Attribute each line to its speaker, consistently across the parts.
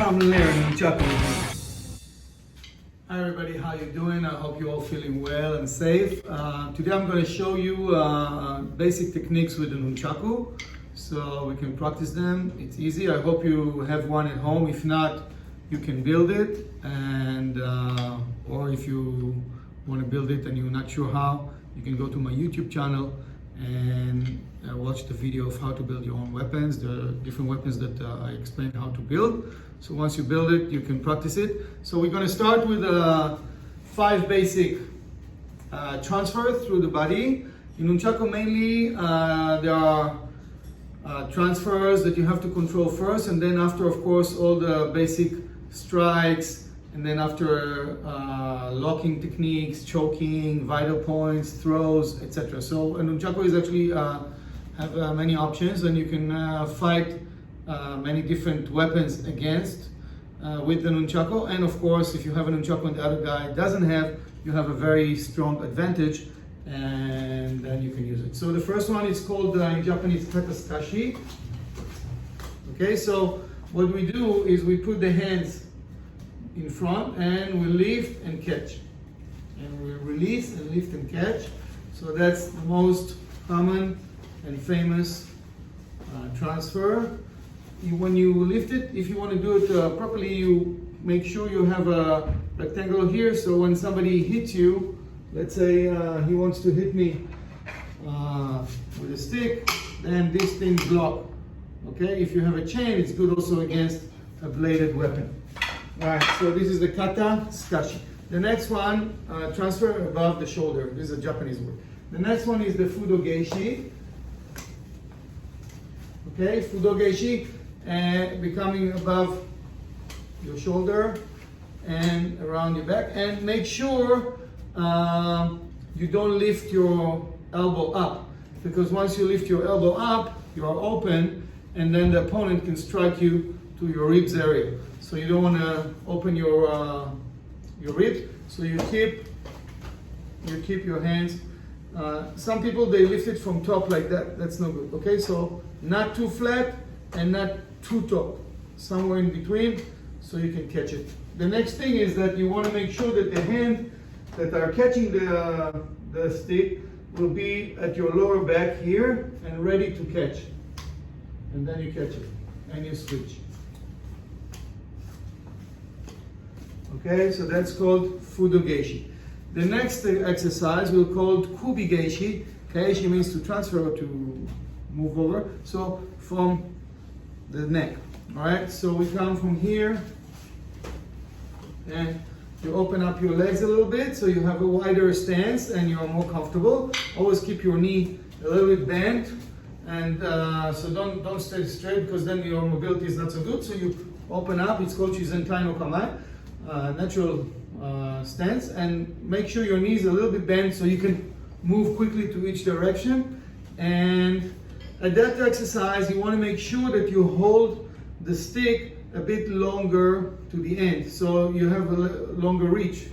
Speaker 1: Come learn Nunchaku. Hi everybody, how you doing? I hope you're all feeling well and safe. Today I'm going to show you basic techniques with the Nunchaku so we can practice them. It's easy. I hope you have one at home. If not, you can build it, and or if you want to build it and you're not sure how, you can go to my YouTube channel and watch the video of how to build your own weapons. There are different weapons that I explain how to build. So once you build it, you can practice it. So we're going to start with 5 basic transfers through the body. In Nunchaku mainly, there are transfers that you have to control first, and then after, of course, all the basic strikes, and then after locking techniques, choking, vital points, throws, etc. So Nunchaku is actually have many options, and you can fight many different weapons against with the Nunchaku. And of course, if you have a Nunchaku and the other guy doesn't have, you have a very strong advantage, and then you can use it. So the first one is called in Japanese KATA. Okay, so what we do is we put the hands in front and we lift and catch, and we release and lift and catch. So that's the most common and famous transfer. When you lift it, if you want to do it properly, you make sure you have a rectangle here, so when somebody hits you, let's say he wants to hit me with a stick, then this thing block. Okay, if you have a chain, it's good also against a bladed weapon. Alright, so this is the kata SUKASHI. The next one, transfer above the shoulder. This is a Japanese word. The next one is the FUDO GAESHI. Okay, FUDO GAESHI, becoming above your shoulder and around your back. And make sure you don't lift your elbow up, because once you lift your elbow up, you are open, and then the opponent can strike you to your ribs area. So you don't want to open your ribs. So you keep your hands. Some people, they lift it from top like that. That's no good. Okay, so not too flat and not too top, somewhere in between, so you can catch it. The next thing is that you want to make sure that the hand that are catching the stick will be at your lower back here and ready to catch. And then you catch it and you switch. Okay, so that's called FUDO GAESHI. The next exercise we'll call KUBI GAESHI. GAESHI means to transfer or to move over. So from the neck. Alright, so we come from here and you open up your legs a little bit so you have a wider stance and you're more comfortable. Always keep your knee a little bit bent, and so don't stay straight, because then your mobility is not so good. So you open up. It's called Shizentai no Kamai, natural stance, and make sure your knees are a little bit bent so you can move quickly to each direction. And at that exercise, you want to make sure that you hold the stick a bit longer to the end, so you have a longer reach.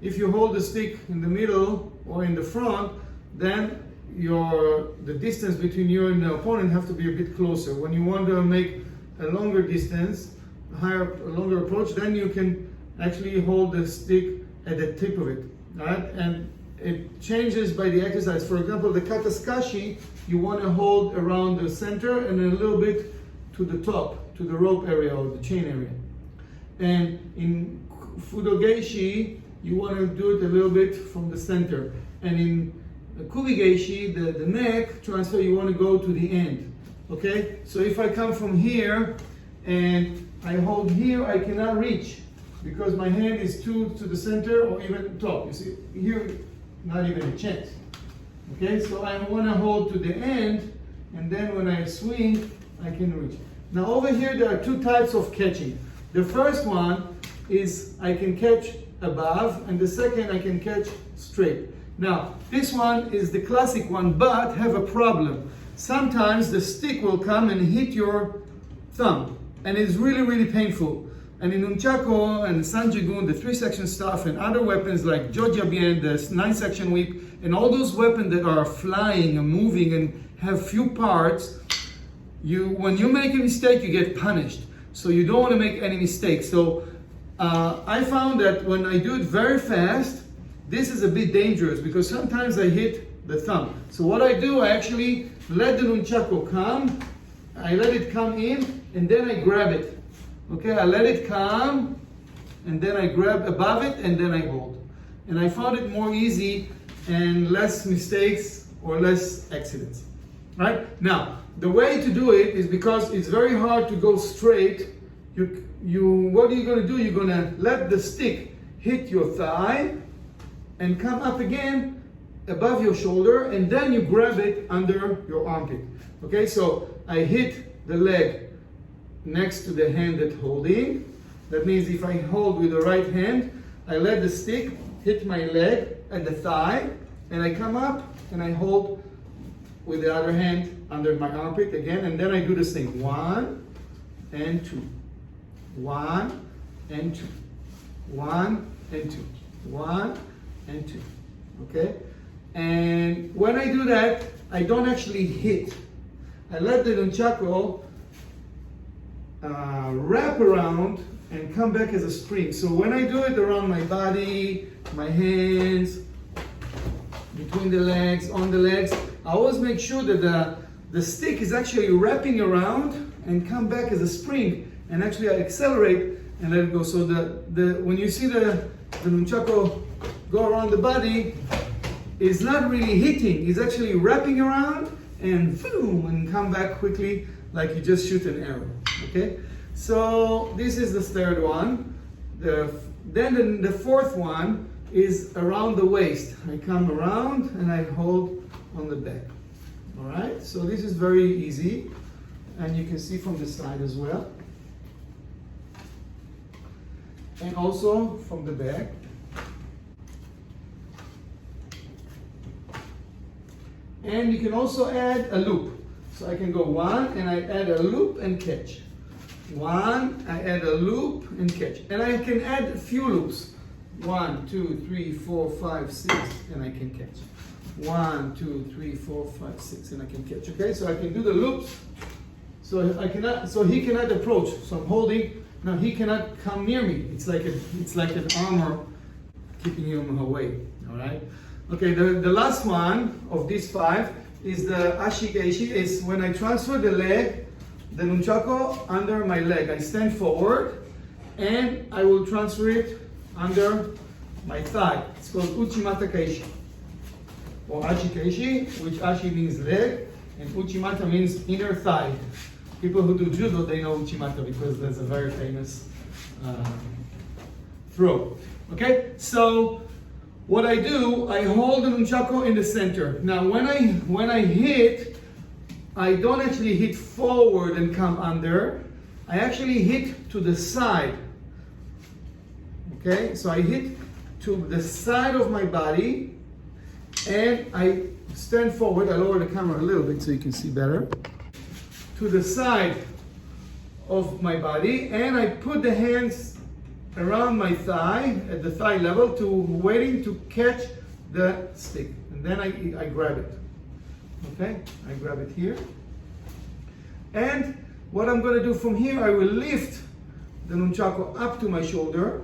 Speaker 1: If you hold the stick in the middle or in the front, then the distance between you and the opponent have to be a bit closer. When you want to make a longer distance, a longer approach, then you can actually hold the stick at the tip of it. Right? And it changes by the exercise. For example, the kata SUKASHI, you want to hold around the center and a little bit to the top, to the rope area or the chain area. And in FUDO GAESHI, you want to do it a little bit from the center. And in KUBI GAESHI, the neck transfer, you want to go to the end. Okay? So if I come from here and I hold here, I cannot reach, because my hand is too to the center or even top. You see, here, not even a chance. Okay, so I want to hold to the end, and then when I swing, I can reach. Now over here, there are 2 types of catching. The first one is I can catch above, and the second I can catch straight. Now, this one is the classic one, but have a problem. Sometimes the stick will come and hit your thumb, and it's really, really painful. And in Nunchaku and Sanjigun, the 3-section stuff, and other weapons like Jojabien, the 9-section whip, and all those weapons that are flying and moving and have few parts, when you make a mistake, you get punished. So you don't want to make any mistakes. So I found that when I do it very fast, this is a bit dangerous because sometimes I hit the thumb. So what I do, I actually let the nunchaku come, I let it come in, and then I grab it. Okay, I let it come, and then I grab above it, and then I hold. And I found it more easy and less mistakes or less accidents. Right? Now, the way to do it is because it's very hard to go straight. What are you going to do? You're going to let the stick hit your thigh and come up again above your shoulder, and then you grab it under your armpit. Okay, so I hit the leg next to the hand that's holding. That means if I hold with the right hand, I let the stick hit my leg at the thigh, and I come up and I hold with the other hand under my armpit again, and then I do the same. 1 and 2. 1 and 2. 1 and 2. 1 and 2. Okay? And when I do that, I don't actually hit. I let the nunchaku wrap around and come back as a spring. So when I do it around my body, my hands, between the legs, on the legs, I always make sure that the stick is actually wrapping around and come back as a spring. And actually I accelerate and let it go. So when you see the nunchaku go around the body, it's not really hitting. It's actually wrapping around and boom, and come back quickly like you just shoot an arrow. Okay? So this is the third one. Then the fourth one is around the waist. I come around and I hold on the back. All right? So this is very easy, and you can see from the side as well. And also from the back. And you can also add a loop. So I can go 1 and I add a loop and catch. 1, I add a loop and catch. And I can add a few loops. 1, 2, 3, 4, 5, 6, and I can catch. 1, 2, 3, 4, 5, 6, and I can catch. Okay, so I can do the loops. So he cannot approach. So I'm holding. Now he cannot come near me. It's like an armor keeping him away. All right. Okay. The last one of these 5 is the ASHI GAESHI. Is when I transfer the leg, the nunchaku under my leg. I stand forward, and I will transfer it under my thigh. It's called Uchimata Keishi or Ashi Keishi, which Ashi means leg and Uchimata means inner thigh. People who do judo, they know Uchimata because there's a very famous throw. Okay, so what I do, I hold the nunchaku in the center. Now when I hit, I don't actually hit forward and come under. I actually hit to the side. Okay, so I hit to the side of my body, and I stand forward. I lower the camera a little bit so you can see better. To the side of my body, and I put the hands around my thigh at the thigh level waiting to catch the stick, and then I grab it. Okay, I grab it here, and what I'm going to do from here, I will lift the nunchaku up to my shoulder.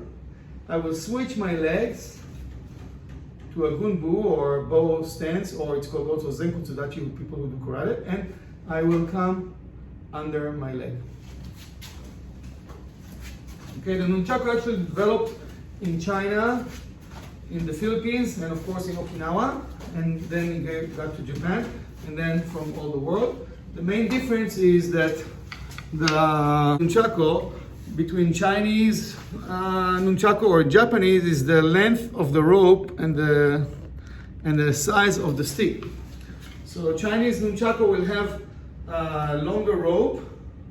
Speaker 1: I will switch my legs to a gunbu or bow stance, or it's called also zenkutsudachi with people who do karate, and I will come under my leg. Okay, the nunchaku actually developed in China, in the Philippines, and of course in Okinawa, and then it got to Japan, and then from all the world. The main difference is that the nunchaku between Chinese nunchaku or Japanese is the length of the rope and the size of the stick. So Chinese nunchaku will have longer rope,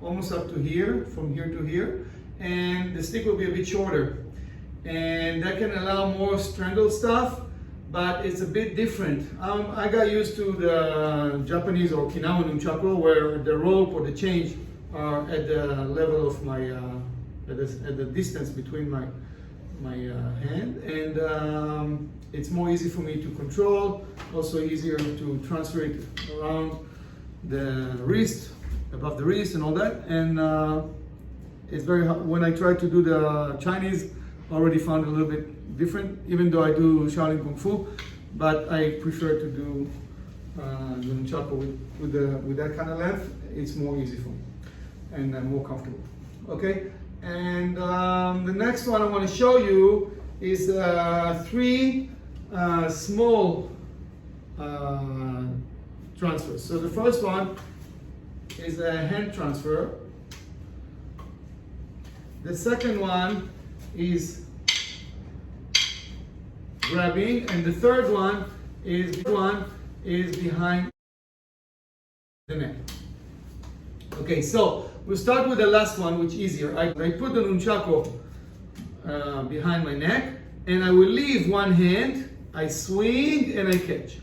Speaker 1: almost up to here, from here to here, and the stick will be a bit shorter, and that can allow more strangle stuff, but it's a bit different. I got used to the Japanese or Okinawa nunchaku where the rope or the change are at the level of my at the distance between my hand, and it's more easy for me to control, also easier to transfer it around the wrist, above the wrist and all that, and It's very hard. When I tried to do the Chinese, already found it a little bit different, even though I do Shaolin Kung Fu, but I prefer to do the Nunchaku with that kind of length. It's more easy for me and more comfortable. Okay, and the next one I want to show you is 3 small transfers. So the first one is a hand transfer. The second one is grabbing, and the third one is behind the neck. Okay, so we'll start with the last one, which is easier. I put the nunchaku behind my neck, and I will leave one hand. I swing and I catch.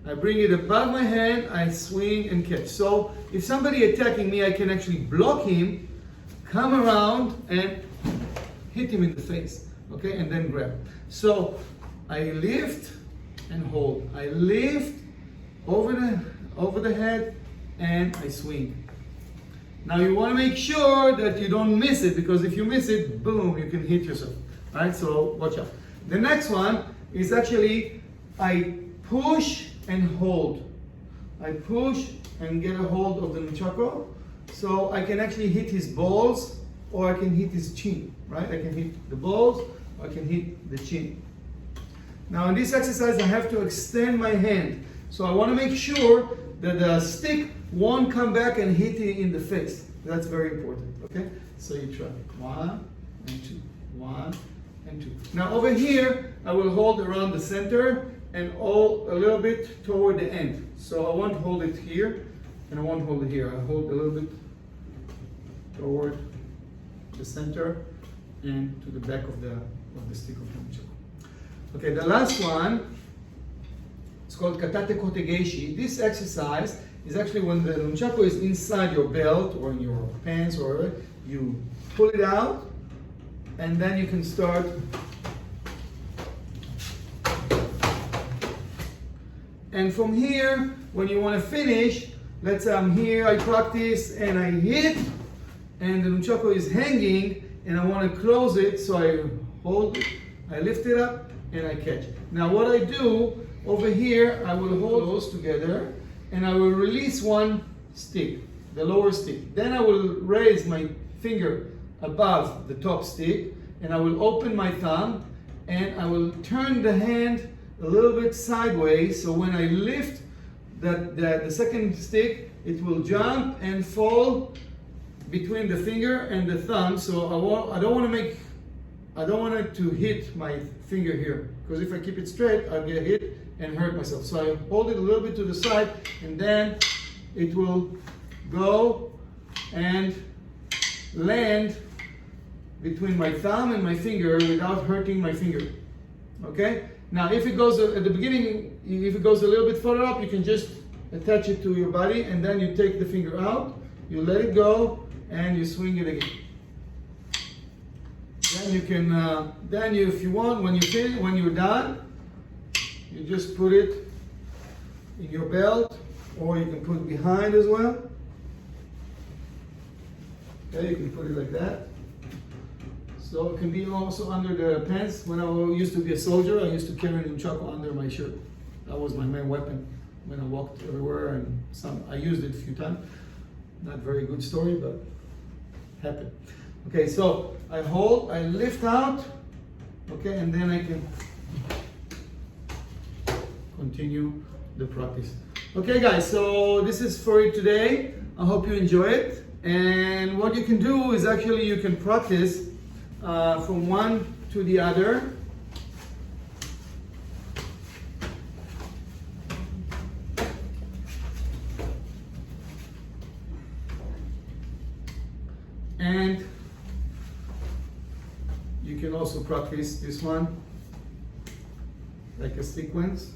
Speaker 1: I bring it above my hand, I swing and catch. So if somebody attacking me, I can actually block him, come around and hit him in the face, okay, and then grab. So I lift and hold. I lift over the head and I swing. Now you want to make sure that you don't miss it, because if you miss it, boom, you can hit yourself. All right, so watch out. The next one is actually I push and hold. I push and get a hold of the nunchaku, so I can actually hit his balls or I can hit his chin, right? I can hit the balls or I can hit the chin. Now in this exercise I have to extend my hand, so I want to make sure that the stick won't come back and hit you in the face. That's very important, okay? So you try 1 and 2, 1 and 2. Now over here I will hold around the center and a little bit toward the end. So I won't hold it here and I won't hold it here. I hold a little bit toward the center and to the back of the stick of the nunchaku. Okay, the last one is called KATATE, KOTE, GAESHI. This exercise is actually when the nunchaku is inside your belt or in your pants or whatever, you pull it out and then you can start and from here, when you want to finish, let's say I'm here, I practice and I hit and the nunchaku is hanging and I want to close it, so I hold it, I lift it up and I catch. Now what I do over here, I will hold those together and I will release one stick, the lower stick. Then I will raise my finger above the top stick and I will open my thumb and I will turn the hand a little bit sideways, so when I lift the second stick, it will jump and fall between the finger and the thumb. So I don't want it to hit my finger here, because if I keep it straight, I'll get hit and hurt myself. So I hold it a little bit to the side and then it will go and land between my thumb and my finger without hurting my finger. Okay? Now if it goes at the beginning, if it goes a little bit further up, you can just attach it to your body and then you take the finger out, you let it go and you swing it again. Then you can, if you want, when you're done, you just put it in your belt or you can put it behind as well. Okay, you can put it like that. So it can be also under the pants. When I used to be a soldier, I used to carry a nunchaku under my shirt. That was my main weapon when I walked everywhere, and I used it a few times. Not very good story, but happened. Okay, so I hold, I lift out, okay, and then I can continue the practice. Okay guys, so this is for it today. I hope you enjoy it. And what you can do is actually you can practice from one to the other. And you can also practice this one like a sequence.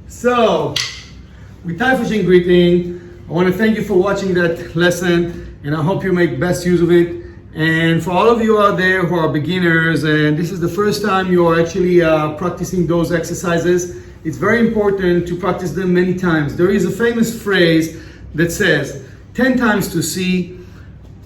Speaker 1: So, with TAIFUSHIN greeting, I want to thank you for watching that lesson, and I hope you make best use of it. And for all of you out there who are beginners and this is the first time you are actually practicing those exercises, it's very important to practice them many times. There is a famous phrase that says 10 times to see,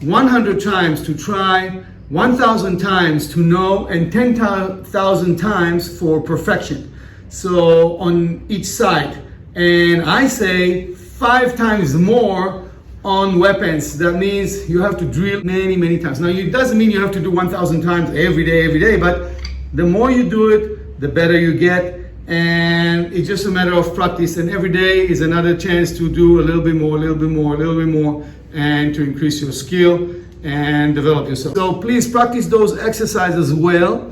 Speaker 1: 100 times to try, 1,000 times to know, and 10,000 times for perfection. So on each side. And I say 5 times more on weapons. That means you have to drill many, many times. Now, it doesn't mean you have to do 1,000 times every day, but the more you do it, the better you get. And it's just a matter of practice. And every day is another chance to do a little bit more, a little bit more, a little bit more, and to increase your skill and develop yourself. So please practice those exercises well,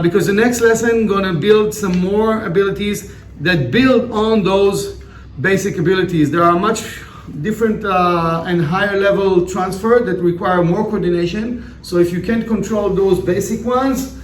Speaker 1: because the next lesson gonna build some more abilities that build on those basic abilities. There are much different and higher level transfer that require more coordination. So if you can't control those basic ones,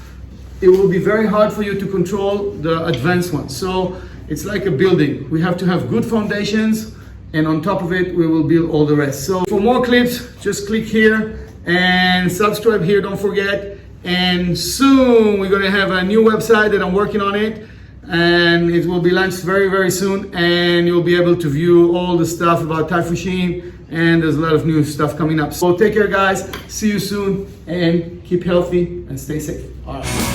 Speaker 1: it will be very hard for you to control the advanced ones. So it's like a building. We have to have good foundations, and on top of it, we will build all the rest. So for more clips, just click here and subscribe here, don't forget. And soon we're gonna have a new website that I'm working on it, and it will be launched very, very soon, and you'll be able to view all the stuff about TAIFUSHIN, and there's a lot of new stuff coming up. So take care, guys. See you soon, and keep healthy and stay safe. All right.